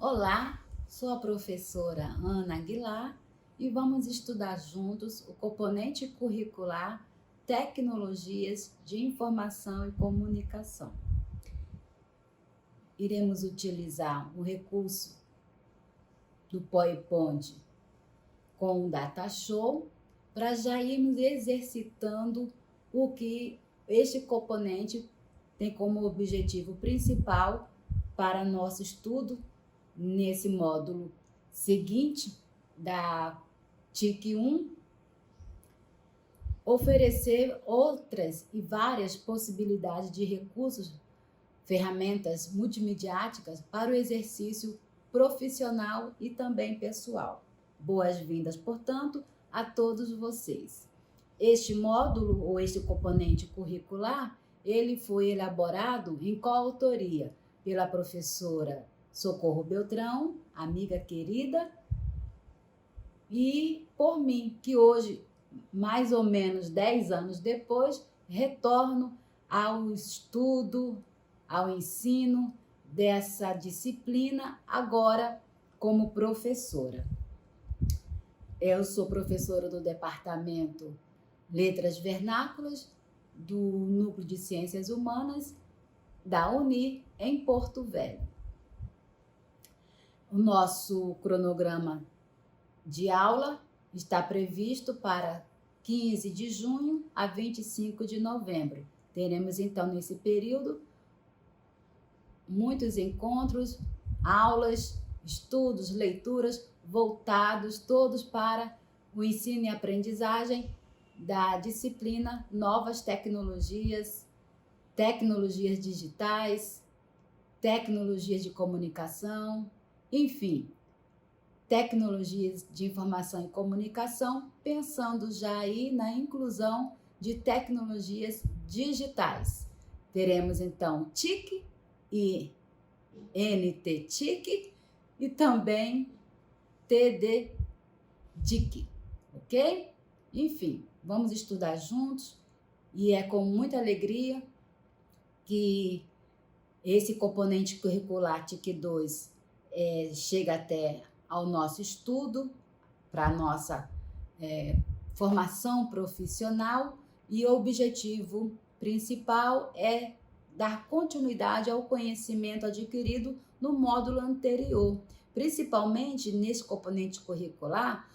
Olá, sou a professora Ana Aguilar e vamos estudar juntos o componente curricular Tecnologias de Informação e Comunicação. Iremos utilizar o recurso do PowerPoint com o Data Show para já irmos exercitando o que este componente tem como objetivo principal para nosso estudo nesse módulo seguinte da TIC 1, oferecer outras e várias possibilidades de recursos, ferramentas multimediáticas para o exercício profissional e também pessoal. Boas-vindas, portanto, a todos vocês. Este módulo ou este componente curricular, ele foi elaborado em coautoria pela professora Socorro Beltrão, amiga querida, e por mim, que hoje, mais ou menos 10 anos depois, retorno ao estudo, ao ensino dessa disciplina, agora como professora. Eu sou professora do Departamento Letras Vernáculas, do Núcleo de Ciências Humanas, da UNIR, em Porto Velho. O nosso cronograma de aula está previsto para 15 de junho a 25 de novembro. Teremos, então, nesse período, muitos encontros, aulas, estudos, leituras, voltados todos para o ensino e aprendizagem da disciplina Novas Tecnologias, Tecnologias Digitais, Tecnologias de Comunicação, enfim, tecnologias de informação e comunicação, pensando já aí na inclusão de tecnologias digitais. Teremos, então, TIC e NT-TIC e também TD-DIC, ok? Enfim, vamos estudar juntos e é com muita alegria que esse componente curricular TIC 2 chega até ao nosso estudo, para a nossa formação profissional, e o objetivo principal é dar continuidade ao conhecimento adquirido no módulo anterior, principalmente nesse componente curricular,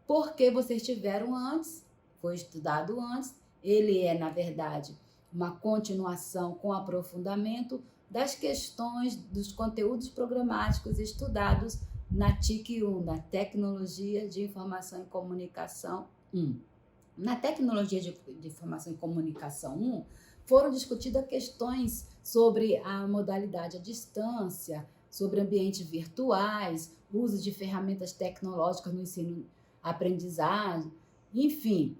porque vocês tiveram antes, foi estudado antes, ele é, na verdade, uma continuação com aprofundamento das questões dos conteúdos programáticos estudados na TIC 1, na Tecnologia de Informação e Comunicação 1. Na Tecnologia de Informação e Comunicação 1, foram discutidas questões sobre a modalidade à distância, sobre ambientes virtuais, uso de ferramentas tecnológicas no ensino-aprendizagem, enfim.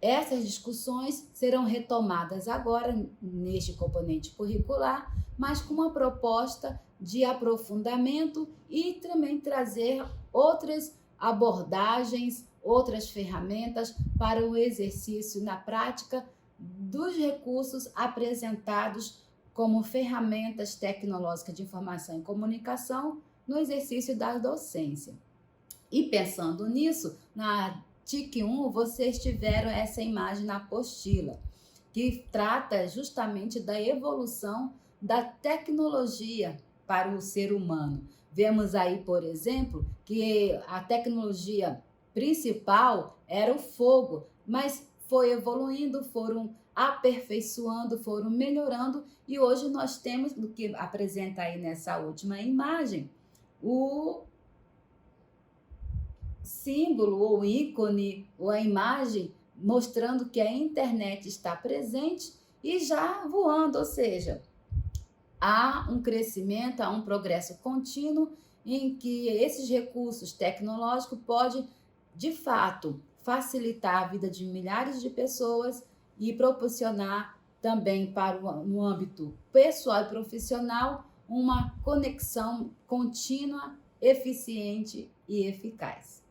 Essas discussões serão retomadas agora neste componente curricular, mas com uma proposta de aprofundamento e também trazer outras abordagens, outras ferramentas para o exercício na prática dos recursos apresentados como ferramentas tecnológicas de informação e comunicação no exercício da docência. E pensando nisso, na TIC 1, vocês tiveram essa imagem na apostila, que trata justamente da evolução da tecnologia para o ser humano. Vemos aí, por exemplo, que a tecnologia principal era o fogo, mas foi evoluindo, foram aperfeiçoando, foram melhorando, e hoje nós temos, do que apresenta aí nessa última imagem, o símbolo ou ícone ou a imagem mostrando que a internet está presente e já voando, ou seja, há um crescimento, há um progresso contínuo em que esses recursos tecnológicos podem, de fato, facilitar a vida de milhares de pessoas e proporcionar também para no âmbito pessoal e profissional uma conexão contínua, eficiente e eficaz.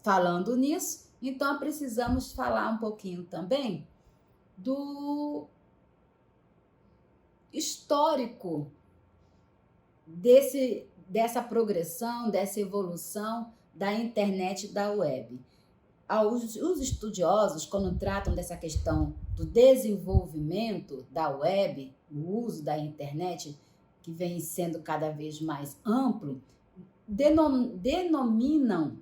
Falando nisso, então precisamos falar um pouquinho também do histórico dessa progressão, dessa evolução da internet e da web. Os estudiosos, quando tratam dessa questão do desenvolvimento da web, o uso da internet, que vem sendo cada vez mais amplo, denominam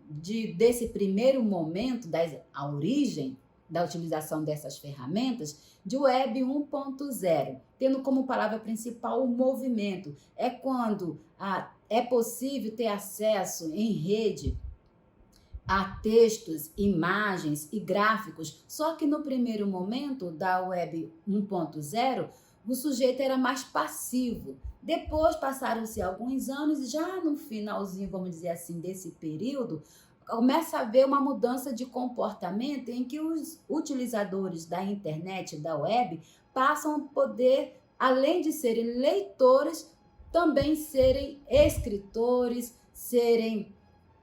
desse primeiro momento, a origem da utilização dessas ferramentas, de Web 1.0, tendo como palavra principal o movimento. É quando é possível ter acesso em rede a textos, imagens e gráficos, só que no primeiro momento da Web 1.0, o sujeito era mais passivo. Depois passaram-se alguns anos e já no finalzinho, vamos dizer assim, desse período, começa a haver uma mudança de comportamento em que os utilizadores da internet, da web, passam a poder, além de serem leitores, também serem escritores,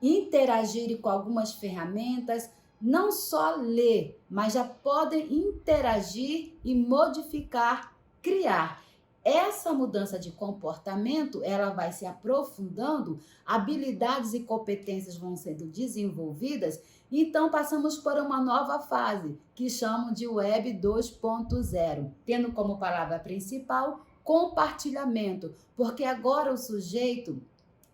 interagirem com algumas ferramentas, não só ler, mas já podem interagir e modificar, criar. Essa mudança de comportamento, ela vai se aprofundando, habilidades e competências vão sendo desenvolvidas, então passamos por uma nova fase, que chamam de Web 2.0, tendo como palavra principal compartilhamento, porque agora o sujeito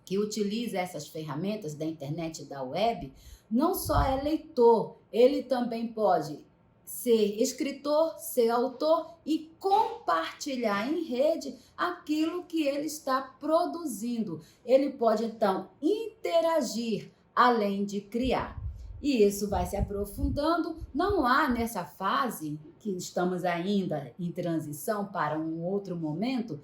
que utiliza essas ferramentas da internet e da web, não só é leitor, ele também pode ser escritor, ser autor e compartilhar em rede aquilo que ele está produzindo. Ele pode, então, interagir além de criar. E isso vai se aprofundando. Não há nessa fase, que estamos ainda em transição para um outro momento,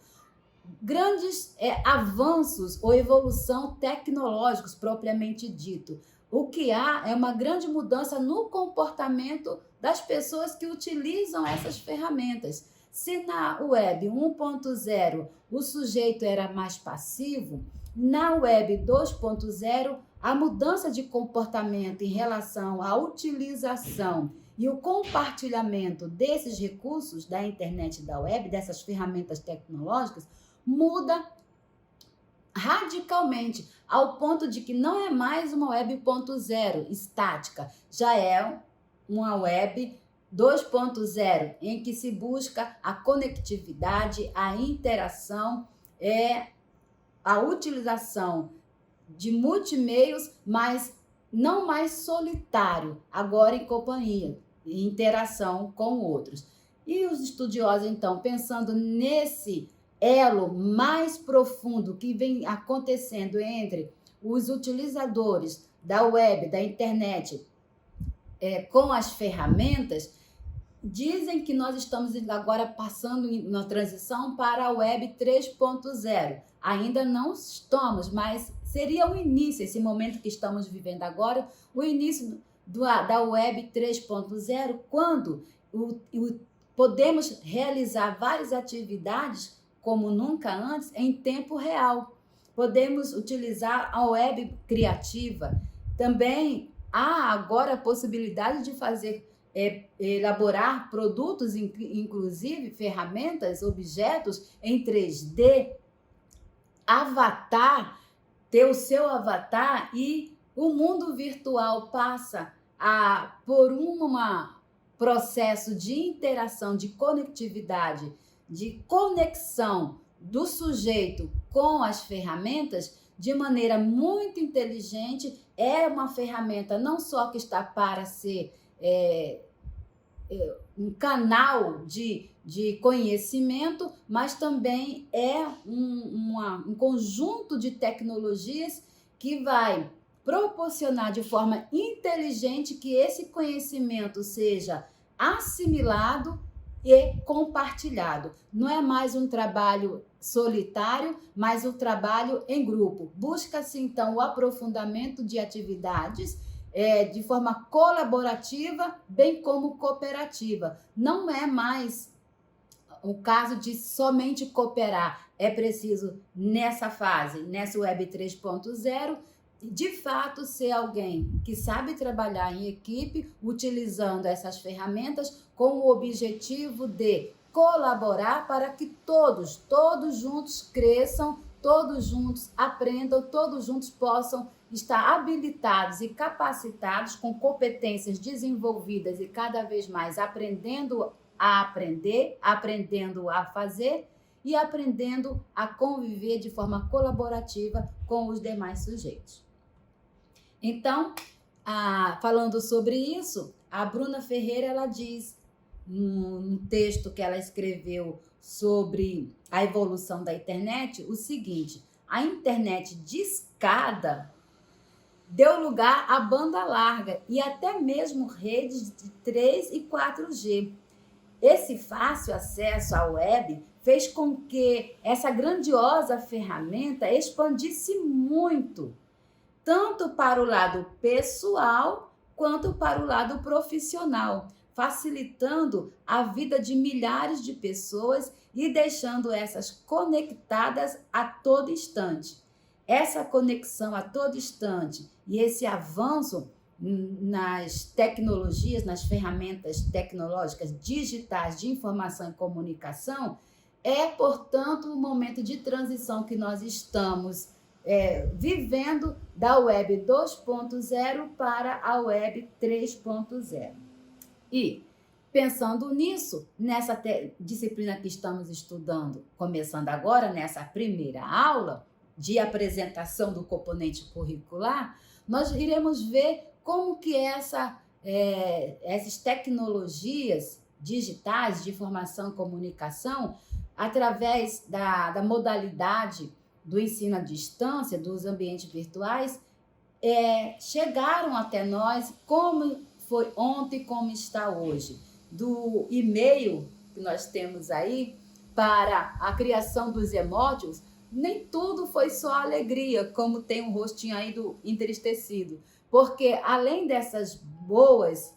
grandes avanços ou evolução tecnológicos propriamente dito. O que há é uma grande mudança no comportamento das pessoas que utilizam essas ferramentas. Se na web 1.0 o sujeito era mais passivo, na web 2.0 a mudança de comportamento em relação à utilização e o compartilhamento desses recursos da internet e da web, dessas ferramentas tecnológicas, muda radicalmente, ao ponto de que não é mais uma web 1.0 estática, já é uma web 2.0, em que se busca a conectividade, a interação, a utilização de multimeios, mas não mais solitário, agora em companhia, em interação com outros. E os estudiosos, então, pensando nesse elo mais profundo que vem acontecendo entre os utilizadores da web, da internet, com as ferramentas, dizem que nós estamos agora passando na transição para a web 3.0. Ainda não estamos, mas seria o início, esse momento que estamos vivendo agora, o início da web 3.0, quando podemos realizar várias atividades como nunca antes, em tempo real. Podemos utilizar a web criativa. Também há agora a possibilidade de elaborar produtos, inclusive ferramentas, objetos em 3D, avatar, ter o seu avatar, e o mundo virtual passa por um processo de interação, de conectividade, de conexão do sujeito com as ferramentas de maneira muito inteligente. É uma ferramenta não só que está para ser um canal de conhecimento, mas também é um conjunto de tecnologias que vai proporcionar de forma inteligente que esse conhecimento seja assimilado e compartilhado. Não é mais um trabalho solitário, mas um trabalho em grupo. Busca-se, então, o aprofundamento de atividades de forma colaborativa, bem como cooperativa. Não é mais o caso de somente cooperar. É preciso, nessa fase, nessa Web 3.0, de fato, ser alguém que sabe trabalhar em equipe, utilizando essas ferramentas com o objetivo de colaborar para que todos juntos cresçam todos juntos aprendam, todos juntos possam estar habilitados e capacitados com competências desenvolvidas e cada vez mais aprendendo a aprender, aprendendo a fazer e aprendendo a conviver de forma colaborativa com os demais sujeitos. Então, falando sobre isso, a Bruna Ferreira ela diz num texto que ela escreveu sobre a evolução da internet o seguinte: a internet discada deu lugar à banda larga e até mesmo redes de 3 e 4G. Esse fácil acesso à web fez com que essa grandiosa ferramenta expandisse muito, tanto para o lado pessoal quanto para o lado profissional, facilitando a vida de milhares de pessoas e deixando essas conectadas a todo instante. Essa conexão a todo instante e esse avanço nas tecnologias, nas ferramentas tecnológicas digitais de informação e comunicação é, portanto, um momento de transição que nós estamos vivendo da web 2.0 para a web 3.0. E, pensando nisso, nessa disciplina que estamos estudando, começando agora, nessa primeira aula de apresentação do componente curricular, nós iremos ver como que essas tecnologias digitais de informação e comunicação, através da modalidade do ensino à distância, dos ambientes virtuais, chegaram até nós, como foi ontem, como está hoje. Do e-mail que nós temos aí para a criação dos emojis, nem tudo foi só alegria, como tem um rostinho aí do entristecido, porque além dessas boas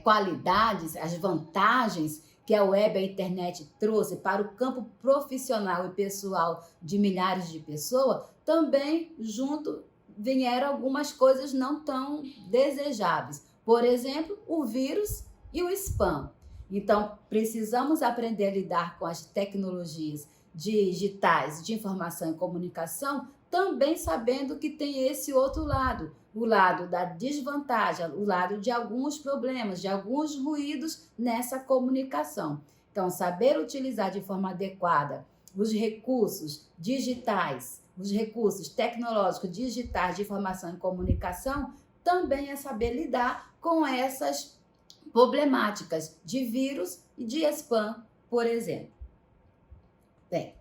qualidades, as vantagens que a web e a internet trouxe para o campo profissional e pessoal de milhares de pessoas, também junto vieram algumas coisas não tão desejáveis. Por exemplo, o vírus e o spam. Então, precisamos aprender a lidar com as tecnologias digitais de informação e comunicação, também sabendo que tem esse outro lado, o lado da desvantagem, o lado de alguns problemas, de alguns ruídos nessa comunicação. Então, saber utilizar de forma adequada os recursos digitais, os recursos tecnológicos digitais de informação e comunicação, também é saber lidar com essas problemáticas de vírus e de spam, por exemplo. Bem,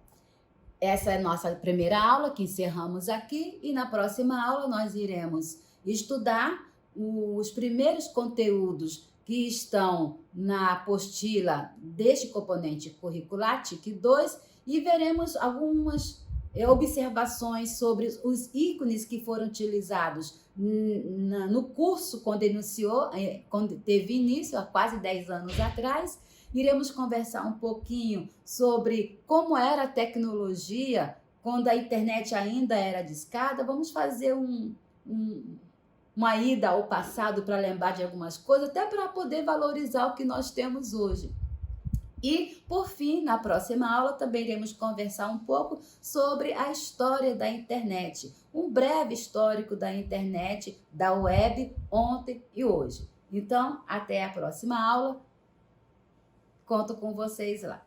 essa é a nossa primeira aula que encerramos aqui e na próxima aula nós iremos estudar os primeiros conteúdos que estão na apostila deste componente curricular, TIC 2, e veremos algumas observações sobre os ícones que foram utilizados no curso quando teve início, há quase 10 anos atrás. Iremos conversar um pouquinho sobre como era a tecnologia quando a internet ainda era discada. Vamos fazer uma ida ao passado para lembrar de algumas coisas, até para poder valorizar o que nós temos hoje. E, por fim, na próxima aula também iremos conversar um pouco sobre a história da internet, um breve histórico da internet, da web, ontem e hoje. Então, até a próxima aula. Conto com vocês lá.